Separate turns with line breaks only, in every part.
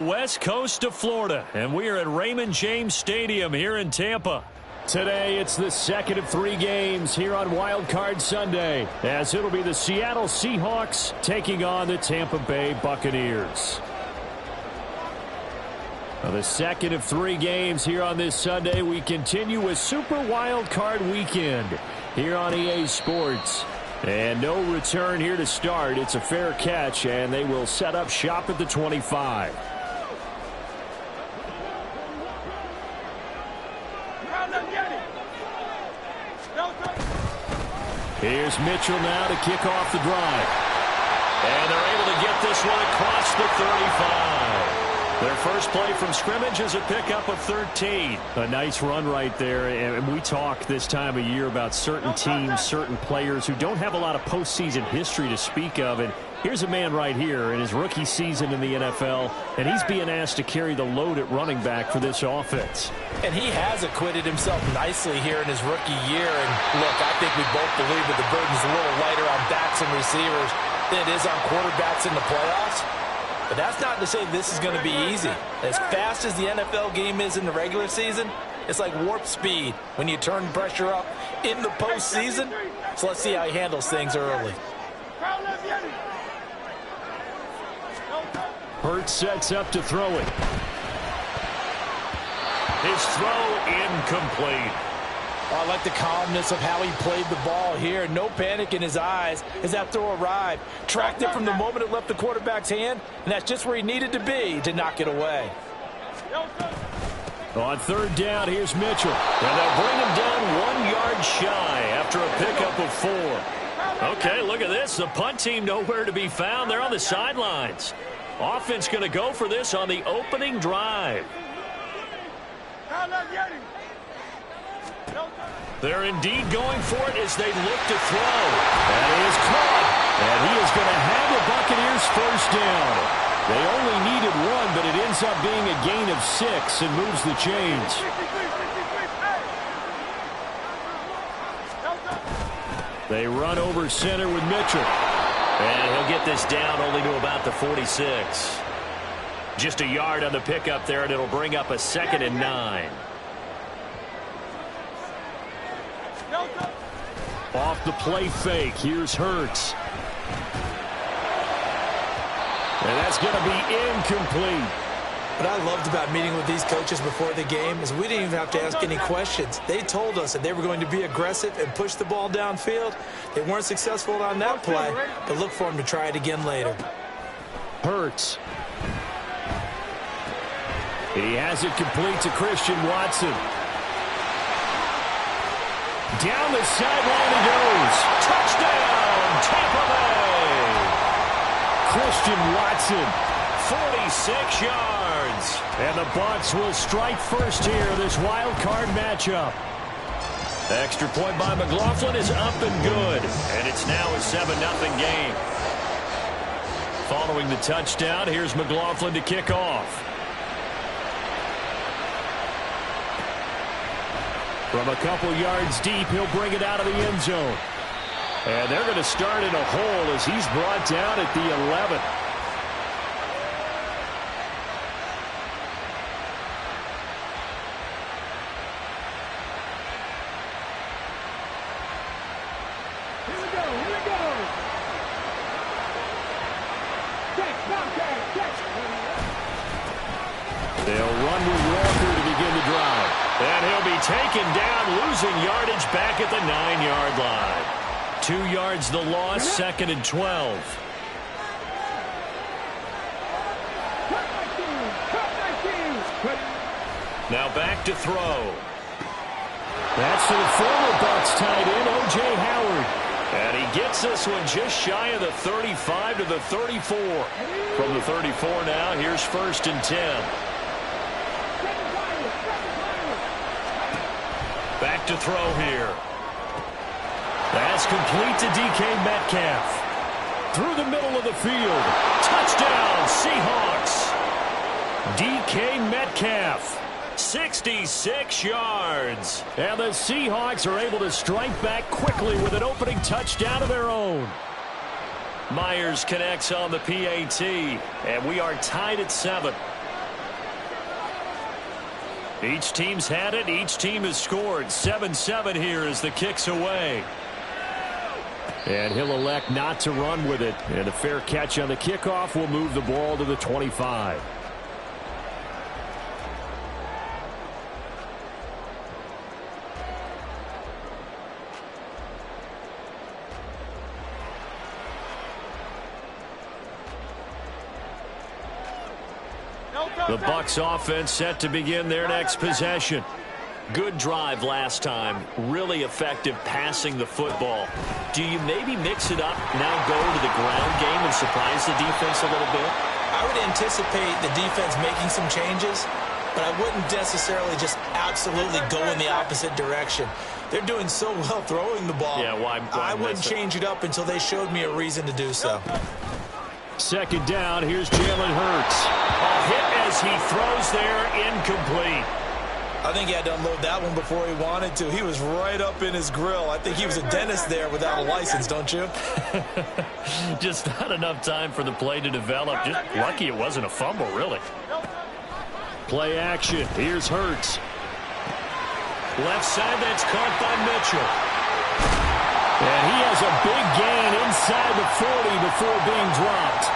West Coast of Florida, and we are at Raymond James Stadium here in Tampa. Today, it's the second of 3 games here on Wild Card Sunday, as it'll be the Seattle Seahawks taking on the Tampa Bay Buccaneers. Now, the second of 3 games here on this Sunday, we continue with Super Wild Card Weekend here on EA Sports. And no return here to start. It's a fair catch, and they will set up shop at the 25. Here's Mitchell now to kick off the drive. And they're able to get this one across the 35. Their first play from scrimmage is a pickup of 13. A nice run right there. And we talk this time of year about certain teams, certain players who don't have a lot of postseason history to speak of. And here's a man right here in his rookie season in the NFL, and he's being asked to carry the load at running back for this offense.
And he has acquitted himself nicely here in his rookie year. And look, I think we both believe that the burden's a little lighter on backs and receivers than it is on quarterbacks in the playoffs. But that's not to say this is going to be easy. As fast as the NFL game is in the regular season, it's like warp speed when you turn pressure up in the postseason. So let's see how he handles things early.
Hurts sets up to throw it. His throw incomplete.
I like the calmness of how he played the ball here. No panic in his eyes as that throw arrived. Tracked it from the moment it left the quarterback's hand, and that's just where he needed to be to knock it away.
On third down, here's Mitchell. And they'll bring him down 1 yard shy after a pickup of 4. Okay, look at this. The punt team nowhere to be found. They're on the sidelines. Offense going to go for this on the opening drive. They're indeed going for it as they look to throw. That is caught. And he is going to have the Buccaneers first down. They only needed 1, but it ends up being a gain of 6 and moves the chains. They run over center with Mitchell. And he'll get this down only to about the 46. Just a yard on the pickup there, and it'll bring up a 2nd and 9. Off the play fake, here's Hurts. And that's going to be incomplete.
What I loved about meeting with these coaches before the game is we didn't even have to ask any questions. They told us that they were going to be aggressive and push the ball downfield. They weren't successful on that play, but look for them to try it again later.
Hurts. He has it complete to Christian Watson. Down the sideline he goes. Touchdown, Tampa Bay. Christian Watson, 46 yards. And the Bucs will strike first here, this wild card matchup. Extra point by McLaughlin is up and good. And it's now a 7-0 game. Following the touchdown, here's McLaughlin to kick off. From a couple yards deep, he'll bring it out of the end zone. And they're going to start in a hole as he's brought down at the 11. They'll run with Walker to begin the drive. And he'll be taken down, losing yardage back at the 9-yard line. 2 yards the loss, 2nd and 12. Now back to throw. That's to the former Bucs tight end, O.J. Howard. And he gets this one just shy of the 35 to the 34. From the 34 now, here's 1st and 10. Back to throw here. That's complete to DK Metcalf. Through the middle of the field. Touchdown, Seahawks. DK Metcalf, 66 yards. And the Seahawks are able to strike back quickly with an opening touchdown of their own. Myers connects on the PAT, and we are tied at 7. Each team's had it. Each team has scored. 7-7 here as the kick's away. And he'll elect not to run with it. And a fair catch on the kickoff will move the ball to the 25. The Bucs offense set to begin their next possession.
Good drive last time. Really effective passing the football. Do you maybe mix it up, now go to the ground game and surprise the defense a little bit?
I would anticipate the defense making some changes, but I wouldn't necessarily just absolutely go in the opposite direction. They're doing so well throwing the ball.
Yeah, why
I wouldn't change it up until they showed me a reason to do so.
Second down, here's Jalen Hurts. A hit as he throws there, incomplete.
I think he had to unload that one before he wanted to. He was right up in his grill. I think he was a dentist there without a license, don't you?
Just not enough time for the play to develop. Just lucky it wasn't a fumble, really. Play action. Here's Hurts. Left side, that's caught by Mitchell. And he has a big gain inside the 40 before being dropped.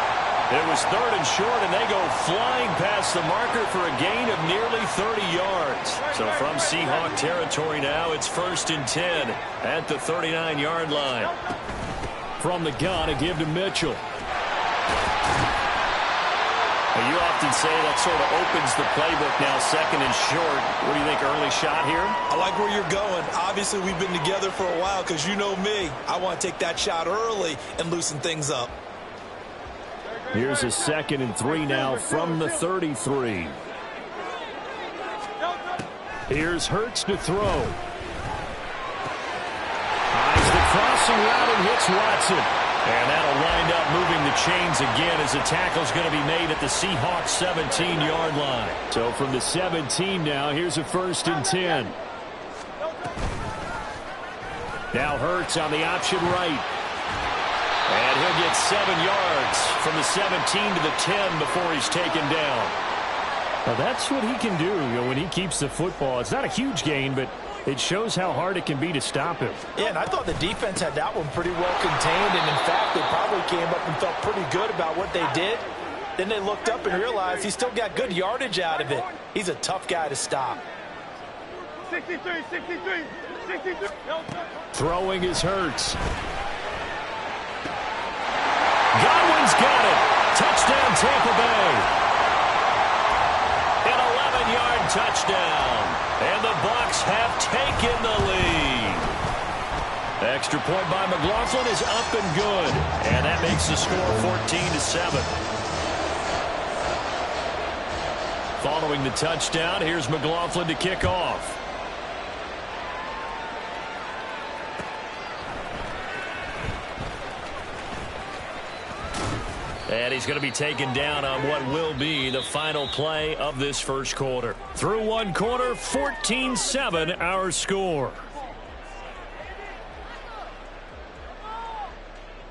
It was third and short, and they go flying past the marker for a gain of nearly 30 yards. So from Seahawk territory now, it's 1st and 10 at the 39-yard line. From the gun, a give to Mitchell. You often say that sort of opens the playbook now, 2nd and short. What do you think, early shot here?
I like where you're going. Obviously, we've been together for a while because you know me. I want to take that shot early and loosen things up.
Here's a 2nd and 3 now from the 33. Here's Hurts to throw. Eyes the crossing route and hits Watson. And that'll wind up moving the chains again as the tackle's going to be made at the Seahawks 17-yard line. So from the 17 now, here's a 1st and 10. Now Hurts on the option right. And he'll get 7 yards from the 17 to the 10 before he's taken down. Now that's what he can do, when he keeps the football. It's not a huge gain, but it shows how hard it can be to stop him.
Yeah, and I thought the defense had that one pretty well contained, and in fact, they probably came up and felt pretty good about what they did. Then they looked up and realized he still got good yardage out of it. He's a tough guy to stop.
63.
Throwing is Hurts. Godwin's got it. Touchdown, Tampa Bay. An 11-yard touchdown. And the Bucs have taken the lead. Extra point by McLaughlin is up and good. And that makes the score 14-7. Following the touchdown, here's McLaughlin to kick off. And he's going to be taken down on what will be the final play of this first quarter. Through one quarter, 14-7 our score.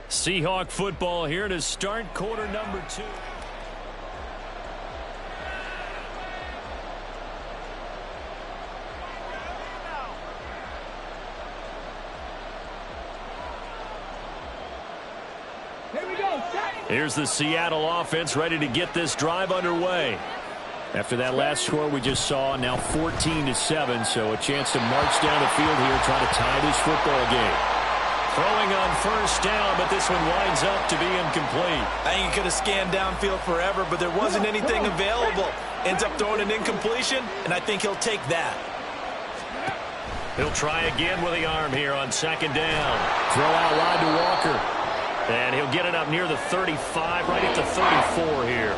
Seahawk football here to start quarter number 2. Here's the Seattle offense ready to get this drive underway. After that last score we just saw, now 14-7, so a chance to march down the field here, try to tie this football game. Throwing on first down, but this one winds up to be incomplete.
I think he could have scanned downfield forever, but there wasn't anything available. Ends up throwing an incompletion, and I think he'll take that.
He'll try again with the arm here on 2nd down. Throw out wide to Walker. And he'll get it up near the 35, right at the 34 here.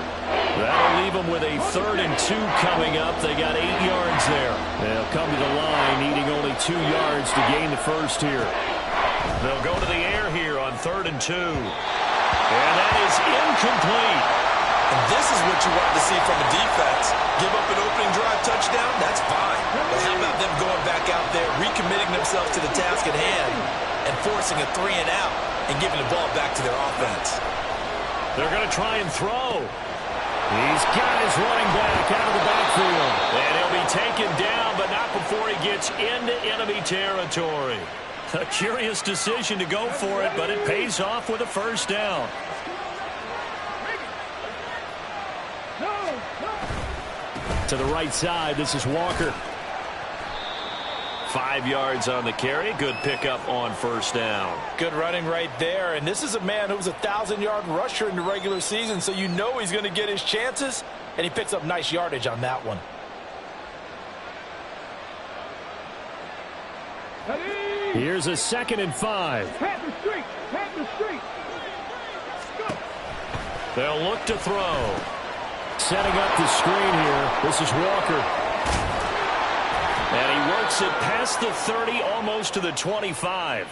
That'll leave them with a 3rd and 2 coming up. They got 8 yards there. They'll come to the line, needing only 2 yards to gain the first here. They'll go to the air here on 3rd and 2. And that is incomplete.
And this is what you want to see from a defense. Give up an opening drive touchdown, that's fine. But how about them going back out there, recommitting themselves to the task at hand, and forcing a 3 and out, and giving the ball back to their offense.
They're going to try and throw. He's got his running back out of the backfield. And he'll be taken
gets into enemy territory. A curious decision to go for it, but it pays off with a first down. To the right side, this is Walker. 5 yards on the carry. Good pickup on first down.
Good running right there. And this is a man who was a 1,000-yard rusher in the regular season, so you know he's going to get his chances. And he picks up nice yardage on that one.
Here's a 2nd and 5.
They'll look to throw.
Setting up the screen here. This is Walker.
And he works it past the 30, almost to the 25.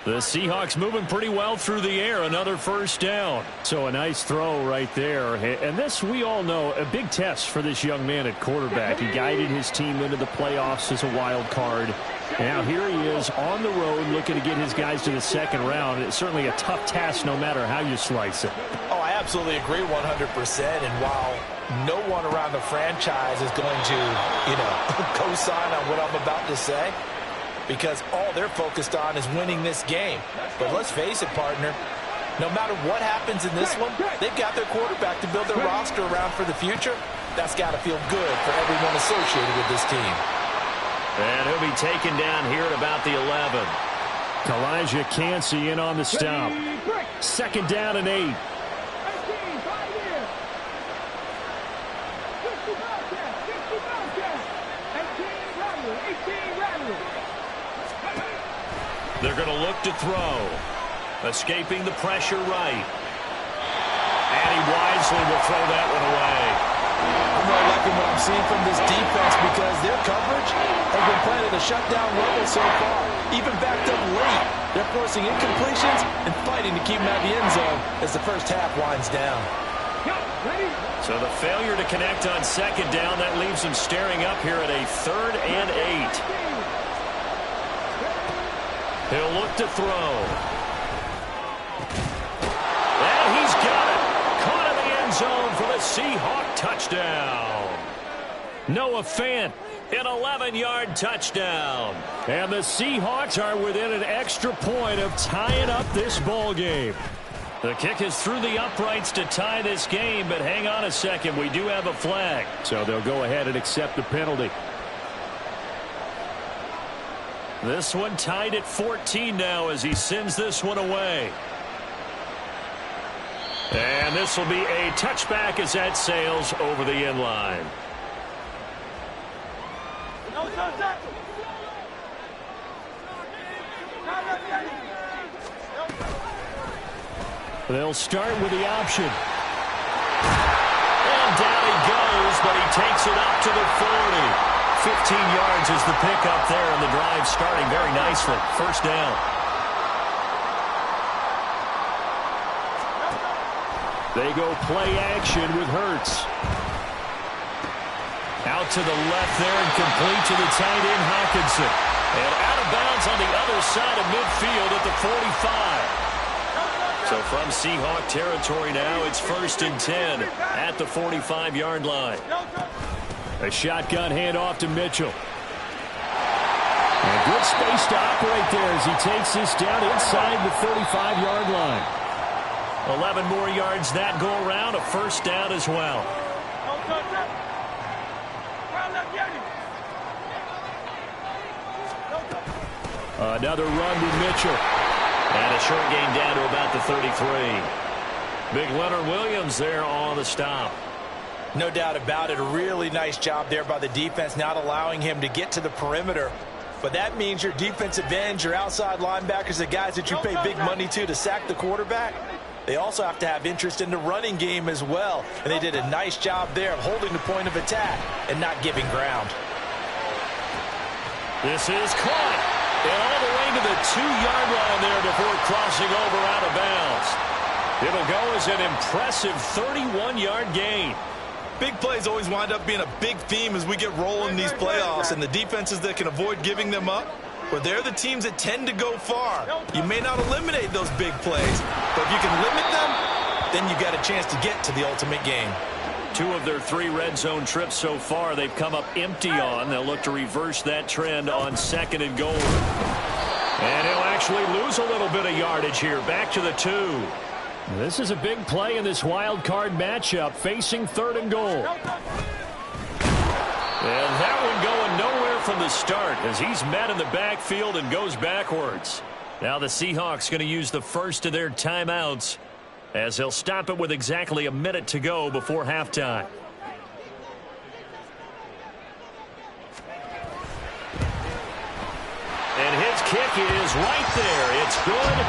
The Seahawks moving pretty well through the air. Another first down. So a nice throw right there. And this, we all know, a big test for this young man at quarterback. He guided his team into the playoffs as a wild card. Now here he is on the road looking to get his guys to the 2nd round. It's certainly a tough task no matter how you slice it.
Oh, I absolutely agree 100%. And while no one around the franchise is going to, co-sign on what I'm about to say, because all they're focused on is winning this game. But let's face it, partner, no matter what happens in this one, they've got their quarterback to build their roster around for the future. That's got to feel good for everyone associated with this team.
And he'll be taken down here at about the 11.
Elijah Cansey in on the stop. 2nd down and 8.
They're going to look to throw. Escaping the pressure right. And he wisely will throw that one away.
I'm really liking what I'm seeing from this defense because their coverage has been playing at a shutdown level so far. Even backed up late, they're forcing incompletions and fighting to keep them out of the end zone as the first half winds down.
So the failure to connect on 2nd down, that leaves them staring up here at a 3rd and 8. He'll look to throw. And he's got it. Caught in the end zone for the Seahawk touchdown. Noah Fant, an 11-yard touchdown.
And the Seahawks are within an extra point of tying up this ball game.
The kick is through the uprights to tie this game, but hang on a second. We do have a flag.
So they'll go ahead and accept the penalty.
This one tied at 14 now as he sends this one away. And this will be a touchback as that sails over the end line.
They'll start with the option.
And down he goes, but he takes it up to the 40. 15 yards is the pickup there, and the drive starting very nicely. First down.
They go play action with Hurts.
Out to the left there and complete to the tight end, Hawkinson. And out of bounds on the other side of midfield at the 45. So from Seahawk territory now, it's 1st and 10 at the 45-yard line.
A shotgun handoff to Mitchell. And good space to operate there as he takes this down inside the 35-yard line.
11 more yards that go around, a first down as well.
Another run with Mitchell.
And a short gain down to about the 33. Big Leonard Williams there on the stop.
No doubt about it. A really nice job there by the defense, not allowing him to get to the perimeter. But that means your defensive ends, your outside linebackers, the guys that you pay big money to sack the quarterback, they also have to have interest in the running game as well. And they did a nice job there of holding the point of attack and not giving ground.
This is caught. And all the way to the 2-yard line there before crossing over out of bounds. It'll go as an impressive 31-yard gain.
Big plays always wind up being a big theme as we get rolling in these playoffs, and the defenses that can avoid giving them up, well, they're the teams that tend to go far. You may not eliminate those big plays, but if you can limit them, then you got a chance to get to the ultimate game.
2 of their 3 red zone trips so far, they've come up empty on. They'll look to reverse that trend on 2nd and goal. And he'll actually lose a little bit of yardage here. Back to the 2.
This is a big play in this wild card matchup, facing 3rd and goal.
And that one going nowhere from the start as he's met in the backfield and goes backwards. Now the Seahawks going to use the first of their timeouts as they'll stop it with exactly a minute to go before halftime. And his kick is right there. It's good.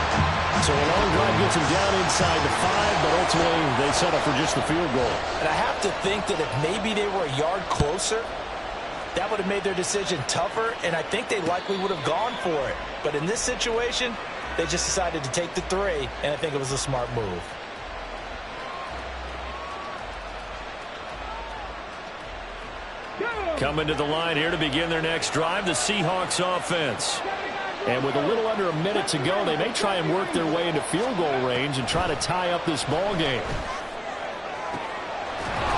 So a long drive gets him down inside the 5, but ultimately they settle for just the field goal.
And I have to think that if maybe they were a yard closer, that would have made their decision tougher, and I think they likely would have gone for it. But in this situation, they just decided to take the 3, and I think it was a smart move.
Coming to the line here to begin their next drive, the Seahawks offense.
And with a little under a minute to go, they may try and work their way into field goal range and try to tie up this ball game.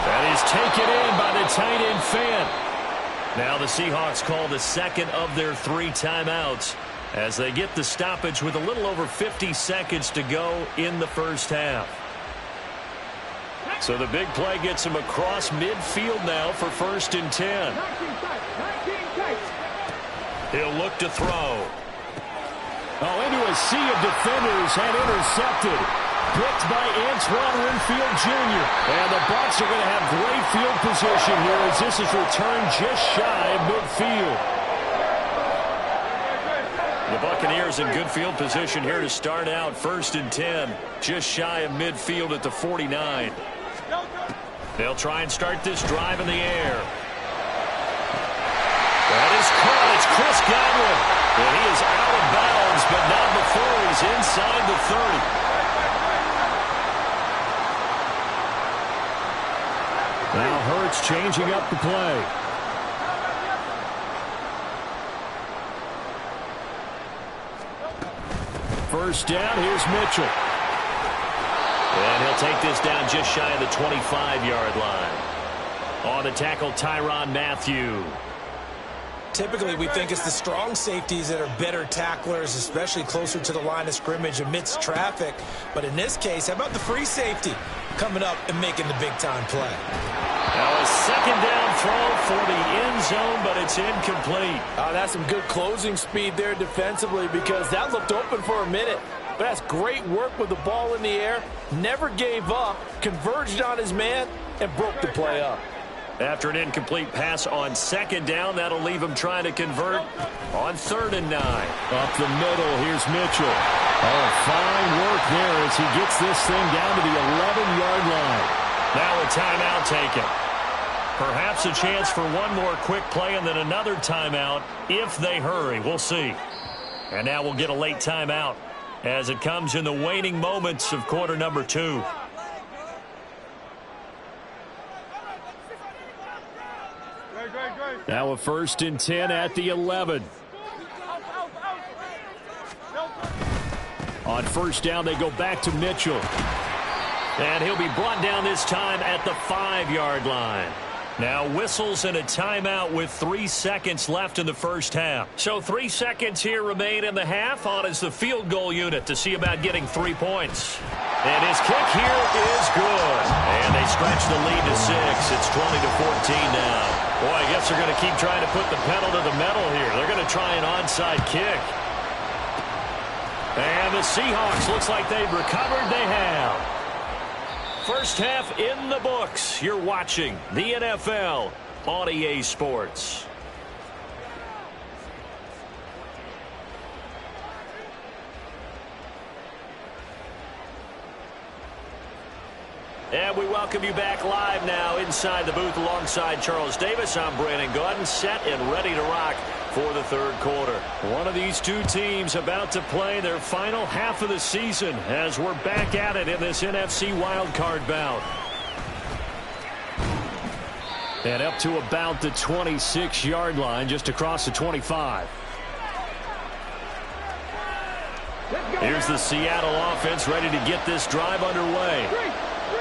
That is taken in by the tight end Fant. Now the Seahawks call the 2nd of their 3 timeouts as they get the stoppage with a little over 50 seconds to go in the first half. So the big play gets him across midfield now for 1st and 10. He'll look to throw.
Oh, into a sea of defenders and intercepted. Picked by Antoine Winfield Jr. And the Bucs are going to have great field position here as this is returned just shy of midfield.
The Buccaneers in good field position here to start out. 1st and 10, just shy of midfield at the 49. They'll try and start this drive in the air. That is caught. It's Chris Godwin. And he is out of bounds, but not before he's inside the 30.
Now Hurts changing up the play. First down, here's Mitchell.
And he'll take this down just shy of the 25-yard line. On the tackle, Tyrann Mathieu.
Typically, we think it's the strong safeties that are better tacklers, especially closer to the line of scrimmage amidst traffic. But in this case, how about the free safety coming up and making the big-time play?
Now a 2nd down throw for the end zone, but it's incomplete.
Oh, that's some good closing speed there defensively because that looked open for a minute. But that's great work with the ball in the air. Never gave up, converged on his man, and broke the play up.
After an incomplete pass on 2nd down, that'll leave him trying to convert on 3rd and 9.
Up the middle, here's Mitchell. Oh, fine work there as he gets this thing down to the 11-yard line.
Now a timeout taken. Perhaps a chance for one more quick play and then another timeout if they hurry. We'll see. And now we'll get a late timeout as it comes in the waning moments of quarter number 2.
Now a 1st and 10 at the 11. On 1st down, they go back to Mitchell.
And he'll be brought down this time at the 5-yard line. Now whistles and a timeout with 3 seconds left in the first half. So 3 seconds here remain in the half. On is the field goal unit to see about getting 3 points. And his kick here is good. And they stretch the lead to 6. It's 20-14 now. Boy, I guess they're going to keep trying to put the pedal to the metal here. They're going to try an onside kick. And the Seahawks looks like they've recovered. They have. First half in the books. You're watching the NFL on EA Sports. And we welcome you back live now inside the booth alongside Charles Davis. I'm Brandon Gaudin, set and ready to rock for the 3rd quarter. One of these 2 teams about to play their final half of the season as we're back at it in this NFC WildCard bout.
And up to about the 26-yard line, just across the 25.
Here's the Seattle offense ready to get this drive underway.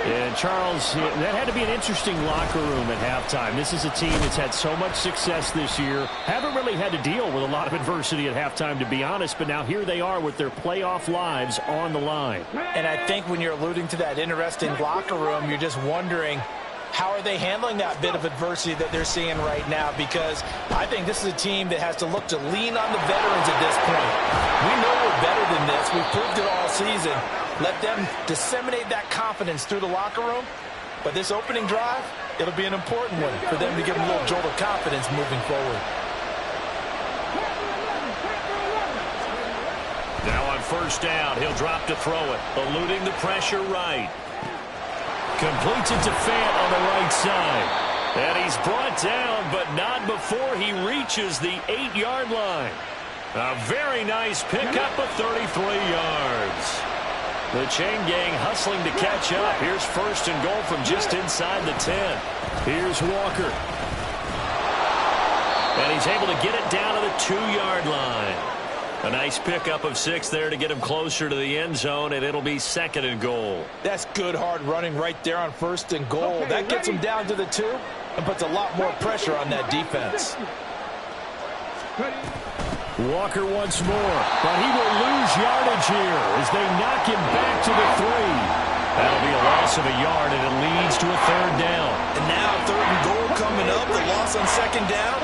And, Charles, that had to be an interesting locker room at halftime. This is a team that's had so much success this year. Haven't really had to deal with a lot of adversity at halftime, to be honest. But now here they are with their playoff lives on the line.
And I think when you're alluding to that interesting locker room, you're just wondering, how are they handling that bit of adversity that they're seeing right now? Because I think this is a team that has to look to lean on the veterans at this point. We know we're better than this. We've proved it all season. Let them disseminate that confidence through the locker room. But this opening drive, it'll be an important one for them to give them a little jolt of confidence moving forward.
Now on first down, he'll drop to throw it, eluding the pressure right. Completes it to Fant on the right side. And he's brought down, but not before he reaches the 8-yard line. A very nice pickup of 33 yards. The chain gang hustling to catch up. Here's first and goal from just inside the 10. Here's Walker. And he's able to get it down to the 2-yard line. A nice pickup of 6 there to get him closer to the end zone, and it'll be second and goal.
That's good hard running right there on first and goal. That gets him down to the 2 and puts a lot more pressure on that defense.
Walker once more, but he will lose yardage here as they knock him back to the 3. That'll be a loss of a yard, and it leads to a third down.
And now third and goal coming up, the loss on second down.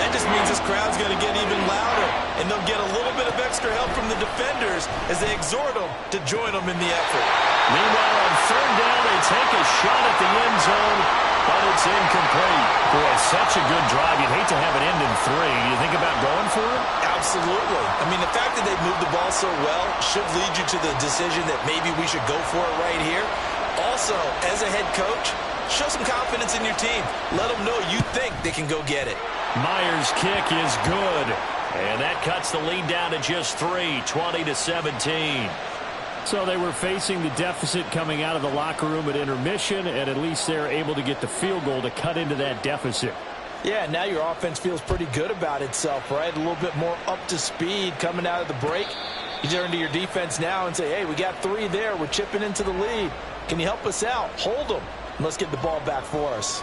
That just means this crowd's going to get even louder, and they'll get a little bit of extra help from the defenders as they exhort them to join them in the effort.
Meanwhile, on third down, they take a shot at the end zone, but it's incomplete. Boy, such a good drive. You'd hate to have it end in 3. You think about going for it?
Absolutely. I mean, the fact that they've moved the ball so well should lead you to the decision that maybe we should go for it right here. Also, as a head coach, show some confidence in your team. Let them know you think they can go get it.
Myers' kick is good. And that cuts the lead down to just 3, 20-17.
So they were facing the deficit coming out of the locker room at intermission, and at least they're able to get the field goal to cut into that deficit.
Yeah, now your offense feels pretty good about itself, right? A little bit more up to speed coming out of the break. You turn to your defense now and say, hey, we got 3 there. We're chipping into the lead. Can you help us out? Hold them. And let's get the ball back for us.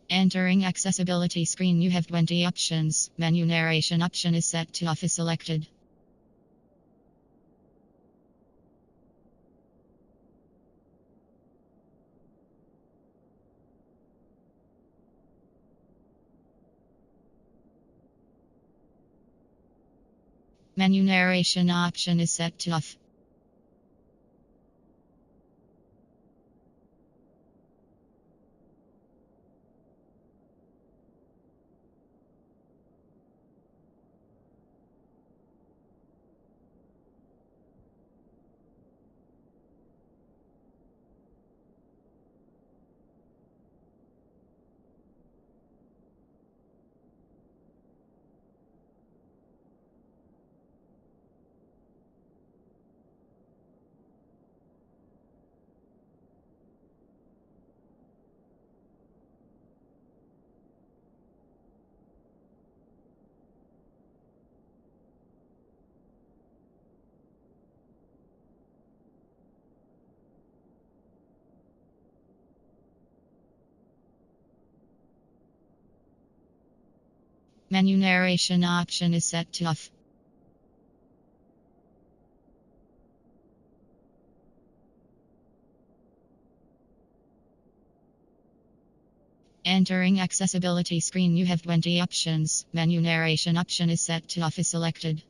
Entering accessibility screen, you have 20 options. Menu narration option is set to off is selected. Menu narration option is set to off. Menu narration option is set to off. Entering accessibility screen, you have 20 options. Menu narration option is set to off is selected.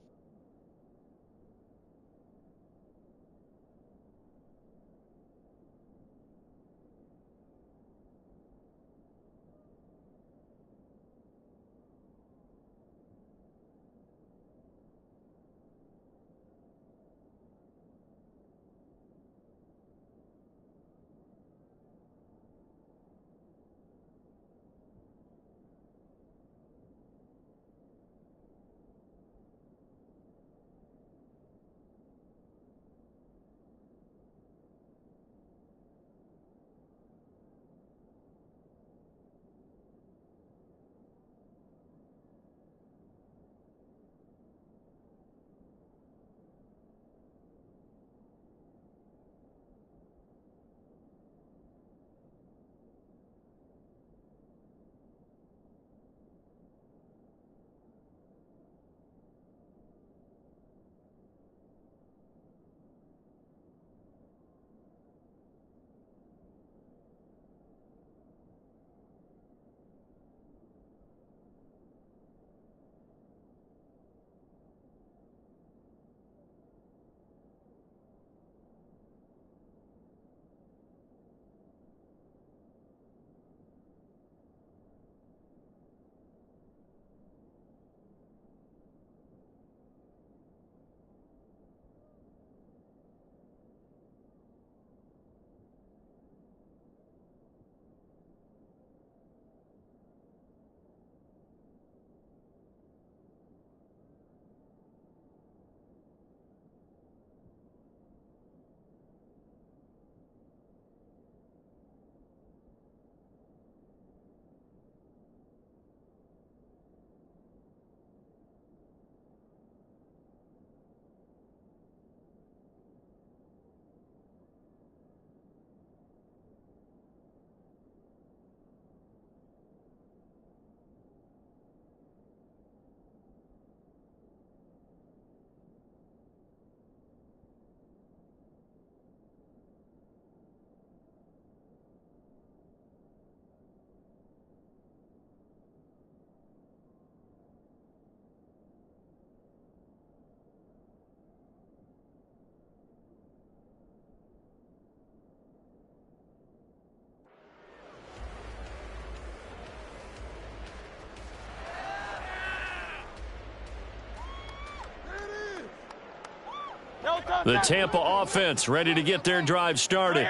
The Tampa offense ready to get their drive started.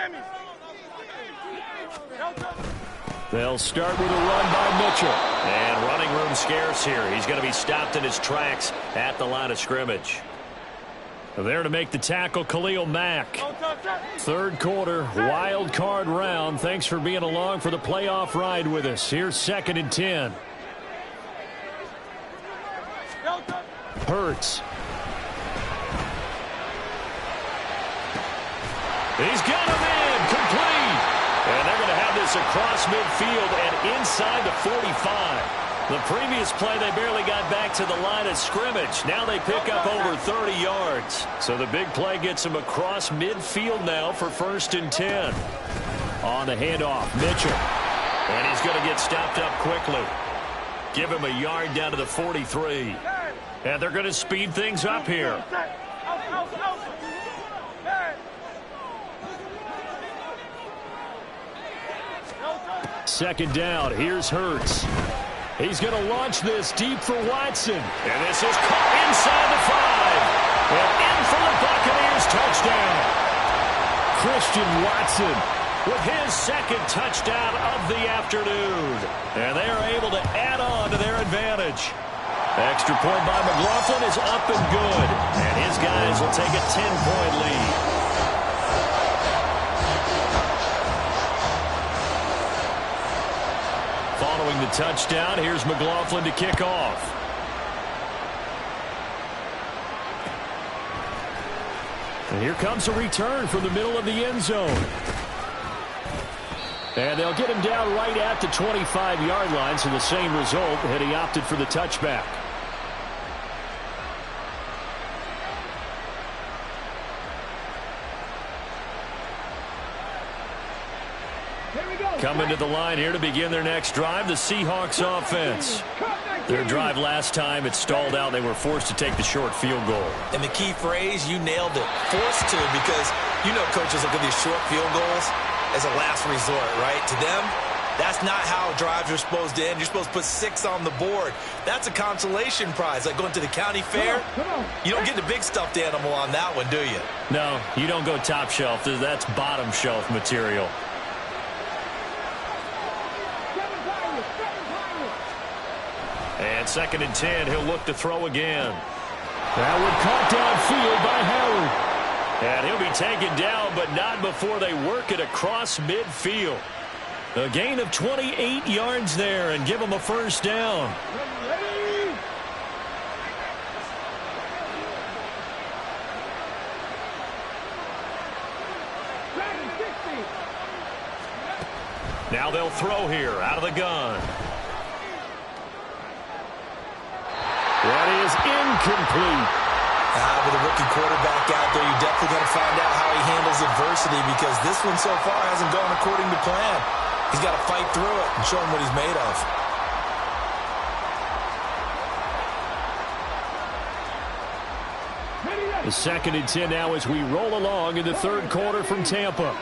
They'll start with a run by Mitchell. And running room scarce here. He's going to be stopped in his tracks at the line of scrimmage. There to make the tackle, Khalil Mack. Third quarter, wild card round. Thanks for being along for the playoff ride with us. Here's 2nd and 10. Hurts. He's got him in, complete. And they're going to have this across midfield and inside the 45. The previous play, they barely got back to the line of scrimmage. Now they pick up over 30 yards. So the big play gets them across midfield now for 1st and 10. On the handoff, Mitchell. And he's going to get stopped up quickly. Give him a yard down to the 43. And they're going to speed things up here. Second down. Here's Hurts. He's going to launch this deep for Watson. And this is caught inside the 5. And in for the Buccaneers touchdown. Christian Watson with his 2nd touchdown of the afternoon. And they are able to add on to their advantage. Extra point by McLaughlin is up and good. And his guys will take a 10-point lead. Following the touchdown, here's McLaughlin to kick off. And here comes a return from the middle of the end zone.
And they'll get him down right at the 25-yard line, so the same result, and he opted for the touchback. Coming to the line here to begin their next drive, the Seahawks offense. Their drive last time, it stalled out. They were forced to take the short field goal.
And the key phrase, you nailed it. Forced to, because you know coaches look at these short field goals as a last resort, right? To them, that's not how drives are supposed to end. You're supposed to put 6 on the board. That's a consolation prize, like going to the county fair. You don't get the big stuffed animal on that one, do you?
No, you don't go top shelf. That's bottom shelf material.
And 2nd and 10, he'll look to throw again.
That one caught downfield by Howard.
And he'll be taken down, but not before they work it across midfield. A gain of 28 yards there and give him a first down. Now they'll throw here out of the gun.
That is incomplete.
With a rookie quarterback out there, you're definitely going to find out how he handles adversity, because this one so far hasn't gone according to plan. He's got to fight through it and show him what he's made of.
The 2nd and 10 now as we roll along in the 3rd quarter from Tampa.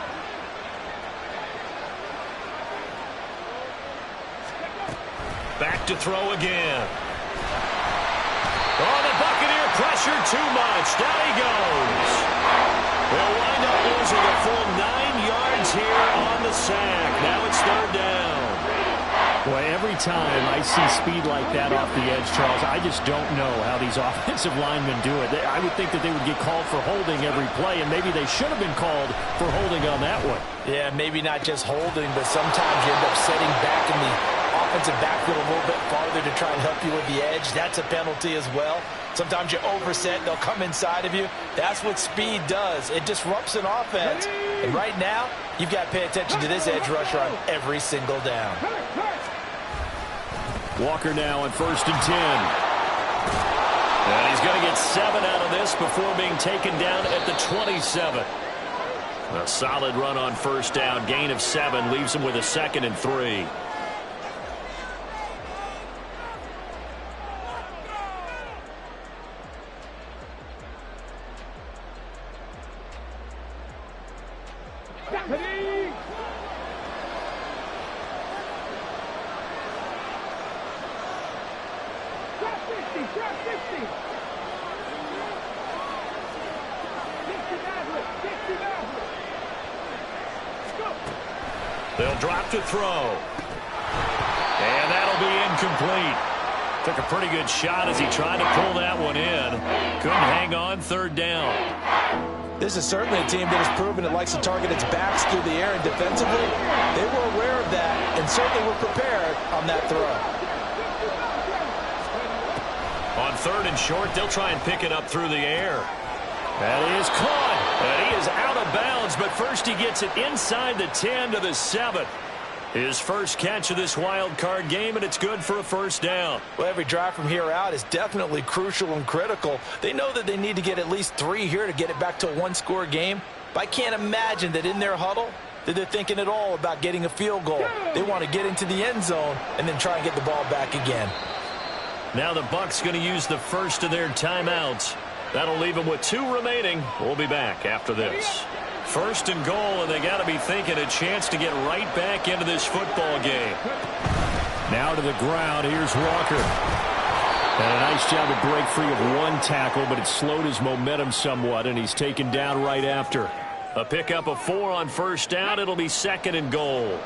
Back to throw again. Oh, the Buccaneer pressure too much. Down he goes. They'll wind up losing a full 9 yards here on the sack. Now it's 3rd down.
Boy, every time I see speed like that off the edge, Charles, I just don't know how these offensive linemen do it. I would think that they would get called for holding every play, and maybe they should have been called for holding on that one.
Yeah, maybe not just holding, but sometimes you end up setting back in the offensive backfield a little bit farther to try and help you with the edge. That's a penalty as well. Sometimes you overset, they'll come inside of you. That's what speed does. It disrupts an offense. And right now, you've got to pay attention to this edge rusher on every single down.
Walker now on 1st and 10.
And he's going to get 7 out of this before being taken down at the 27. A solid run on 1st down. Gain of 7 leaves him with a 2nd and 3. They'll drop to throw. And that'll be incomplete. Took a pretty good shot as he tried to pull that one in. Couldn't hang on. 3rd down.
This is certainly a team that has proven it likes to target its backs through the air, and defensively, they were aware of that and certainly were prepared on that throw.
On 3rd and short, they'll try and pick it up through the air. That is caught. And he is out of bounds, but first he gets it inside the 10 to the 7. His first catch of this wild card game, and it's good for a 1st down.
Well, every drive from here out is definitely crucial and critical. They know that they need to get at least 3 here to get it back to a 1-score game. But I can't imagine that in their huddle that they're thinking at all about getting a field goal. They want to get into the end zone and then try and get the ball back again.
Now the Bucs going to use the first of their timeouts. That'll leave them with 2 remaining. We'll be back after this. 1st and goal, and they got to be thinking a chance to get right back into this football game.
Now to the ground. Here's Walker. And a nice job to break free of 1 tackle, but it slowed his momentum somewhat, and he's taken down right after.
A pickup of 4 on 1st down. It'll be 2nd and goal.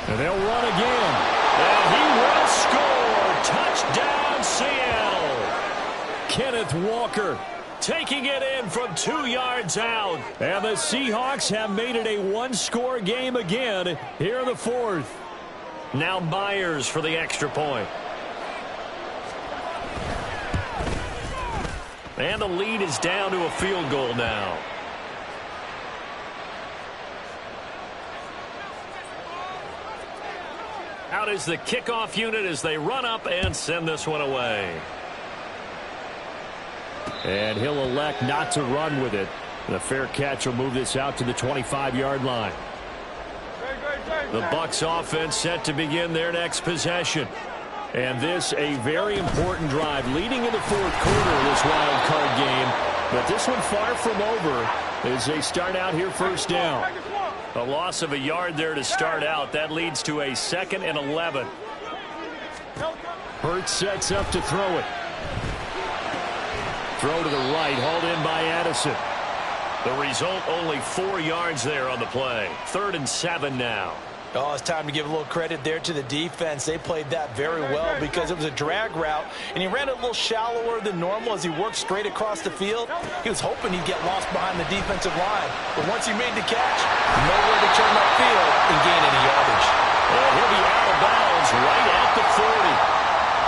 And they'll run again.
And he will score. Touchdown, Seattle.
Kenneth Walker
taking it in from 2 yards out.
And the Seahawks have made it a 1-score game again here in the 4th.
Now Myers for the extra point. And the lead is down to a field goal now. Out is the kickoff unit as they run up and send this one away.
And he'll elect not to run with it. The fair catch will move this out to the 25-yard line.
The Bucs offense set to begin their next possession. And this a very important drive leading in the fourth quarter of this wild card game. But this one far from over as they start out here first down. A loss of a yard there to start out. That leads to a 2nd and 11.
Hurts sets up to throw it. Throw to the right, hauled in by Addison.
The result, only 4 yards there on the play. 3rd and 7 now.
Oh, it's time to give a little credit there to the defense. They played that very well because it was a drag route, and he ran a little shallower than normal as he worked straight across the field. He was hoping he'd get lost behind the defensive line, but once he made the catch, nowhere to turn upfield and gain any yardage.
And he'll be out of bounds right at the 40.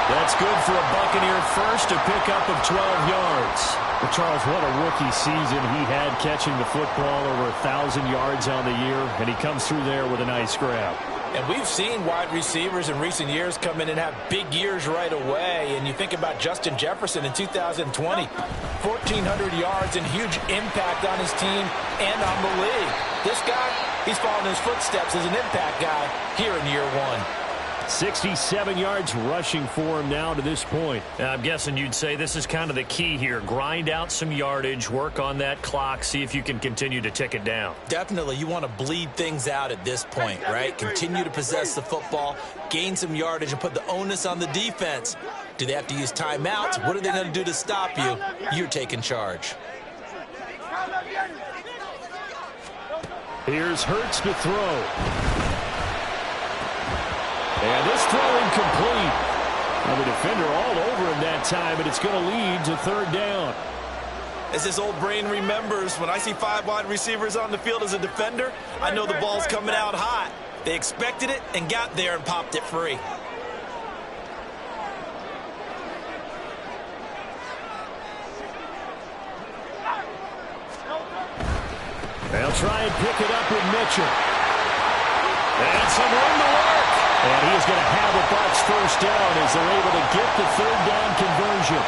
That's good for a Buccaneer first, a pickup of 12 yards.
Well, Charles, what a rookie season he had catching the football, over 1,000 yards on the year, and he comes through there with a nice grab.
And we've seen wide receivers in recent years come in and have big years right away. And you think about Justin Jefferson in 2020, 1,400 yards and huge impact on his team and on the league. This guy, he's following his footsteps as an impact guy here in year 1.
67 yards rushing for him now to this point.
I'm guessing you'd say this is kind of the key here. Grind out some yardage, work on that clock, see if you can continue to tick it down.
Definitely, you want to bleed things out at this point, right? Continue to possess the football, gain some yardage, and put the onus on the defense. Do they have to use timeouts? What are they going to do to stop you? You're taking charge.
Here's Hurts to throw. And this throw incomplete. Well, the defender all over him that time, and it's going to lead to 3rd down.
As this old brain remembers, when I see 5 wide receivers on the field as a defender, I know the ball's coming out hot. They expected it and got there and popped it free.
They'll try and pick it up with Mitchell.
And some room to work.
And he is going to have a Bucs first down as they're able to get the 3rd down conversion.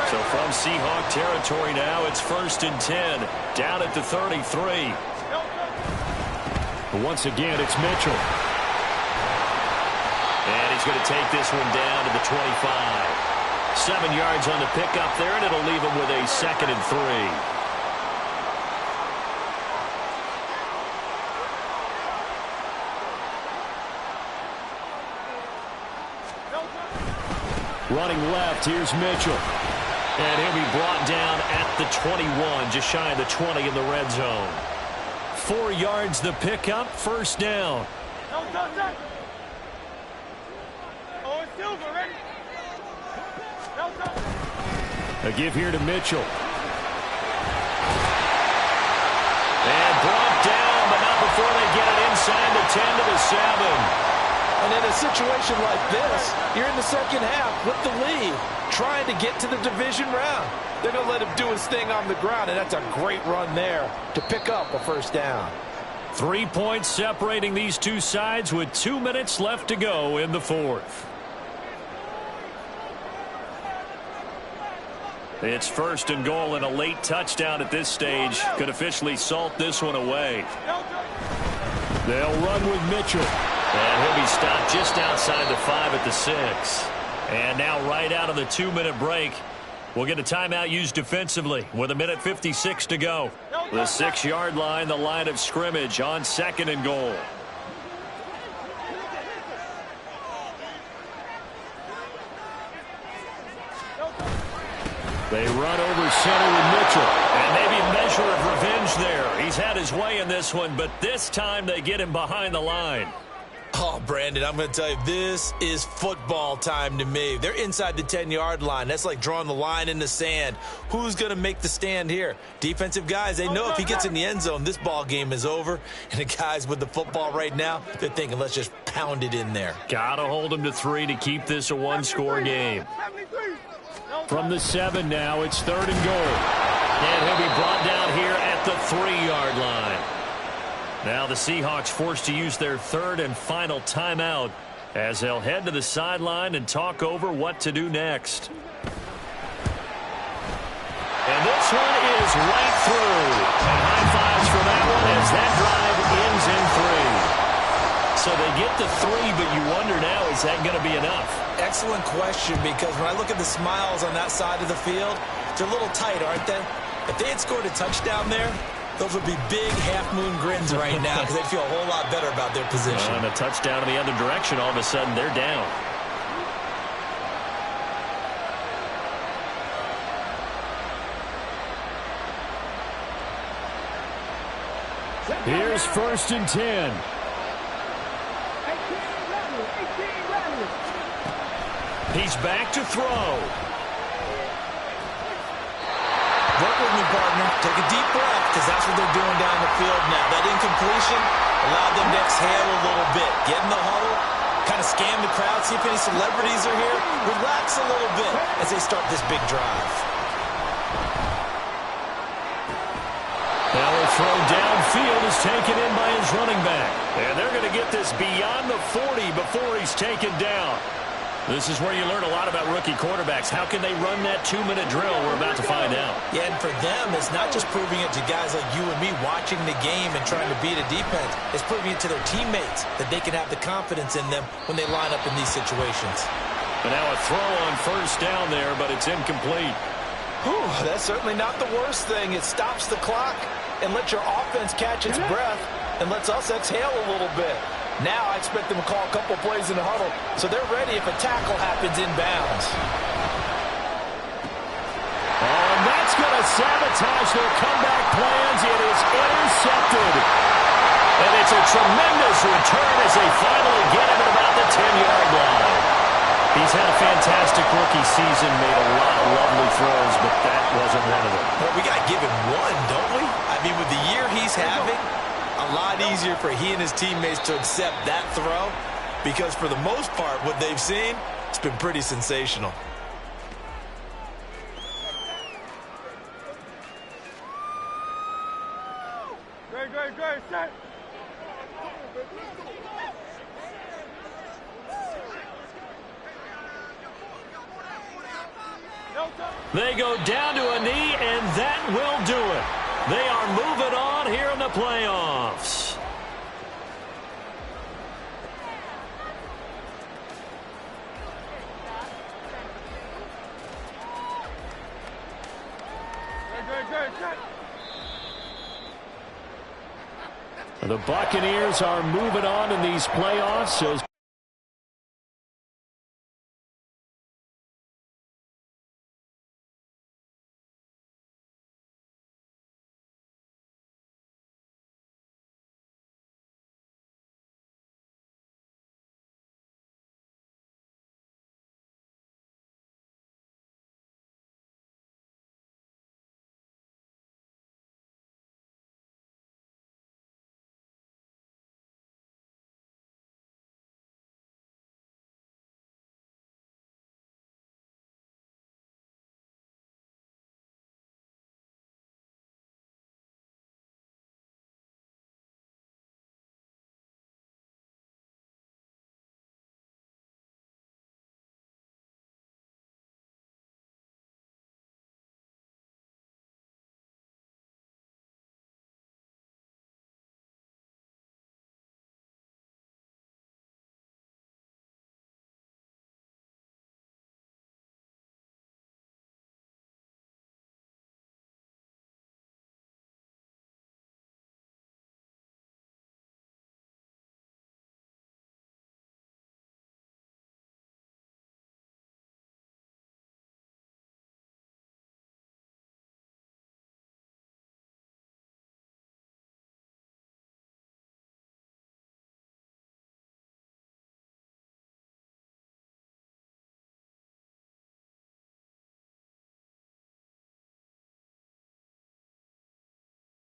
So from Seahawk territory now, it's 1st and 10, down at the 33.
But once again, it's Mitchell.
And he's going to take this one down to the 25. 7 yards on the pickup there, and it'll leave him with a 2nd and 3.
Running left, here's Mitchell.
And he'll be brought down at the 21, just shy of the 20 in the red zone. 4 yards the pickup, 1st down.
A give here to Mitchell.
And brought down, but not before they get it inside the 10 to the 7.
And in a situation like this, you're in the second half with the lead, trying to get to the division round. They're going to let him do his thing on the ground, and that's a great run there to pick up a 1st down.
3 points separating these two sides with 2 minutes left to go in the 4th. It's 1st and goal and a late touchdown at this stage could officially salt this one away.
They'll run with Mitchell.
And he'll be stopped just outside the 5 at the 6. And now right out of the 2-minute break, we'll get a timeout used defensively with 1:56 to go. The 6-yard line, the line of scrimmage on 2nd and goal.
They run over center with Mitchell.
And maybe a measure of revenge there. He's had his way in this one, but this time they get him behind the line.
Oh, Brandon, I'm going to tell you, this is football time to me. They're inside the 10-yard line. That's like drawing the line in the sand. Who's going to make the stand here? Defensive guys, they know if he gets in the end zone, this ball game is over. And the guys with the football right now, they're thinking, let's just pound it in there.
Got to hold him to 3 to keep this a one-score game.
From the 7 now, it's 3rd and goal.
And he'll be brought down here at the 3-yard line. Now the Seahawks forced to use their third and final timeout as they'll head to the sideline and talk over what to do next. And this one is right through. And high fives for that one as that drive ends in 3. So they get to 3, but you wonder now, is that going to be enough?
Excellent question, because when I look at the smiles on that side of the field, they're a little tight, aren't they? If they had scored a touchdown there, those would be big half-moon grins right now because they'd feel a whole lot better about their position.
And a touchdown in the other direction, all of a sudden they're down.
Here's 1st and 10.
He's back to throw.
Work with me, partner. Take a deep breath, because that's what they're doing down the field now. That incompletion allowed them to exhale a little bit. Get in the huddle, kind of scan the crowd, see if any celebrities are here. Relax a little bit as they start this big drive.
Now a throw downfield is taken in by his running back. And they're going to get this beyond the 40 before he's taken down. This is where you learn a lot about rookie quarterbacks. How can they run that 2-minute drill? We're about to find out.
Yeah, and for them, it's not just proving it to guys like you and me watching the game and trying to beat a defense. It's proving it to their teammates that they can have the confidence in them when they line up in these situations.
And now a throw on 1st down there, but it's incomplete.
Whew, that's certainly not the worst thing. It stops the clock and lets your offense catch its breath and lets us exhale a little bit. Now I expect them to call a couple plays in the huddle, so they're ready if a tackle happens inbounds.
And that's going to sabotage their comeback plans. It is intercepted.
And it's a tremendous return as they finally get him at about the 10-yard line. He's had a fantastic rookie season, made a lot of lovely throws, but that wasn't one of them.
Well, we got to give him one, don't we? I mean, with the year he's having, a lot easier for he and his teammates to accept that throw, because for the most part, what they've seen, it's been pretty sensational.
Great, set.
They go down to a knee, and that will do it. They are moving on here in the playoffs.
The Buccaneers are moving on in these playoffs.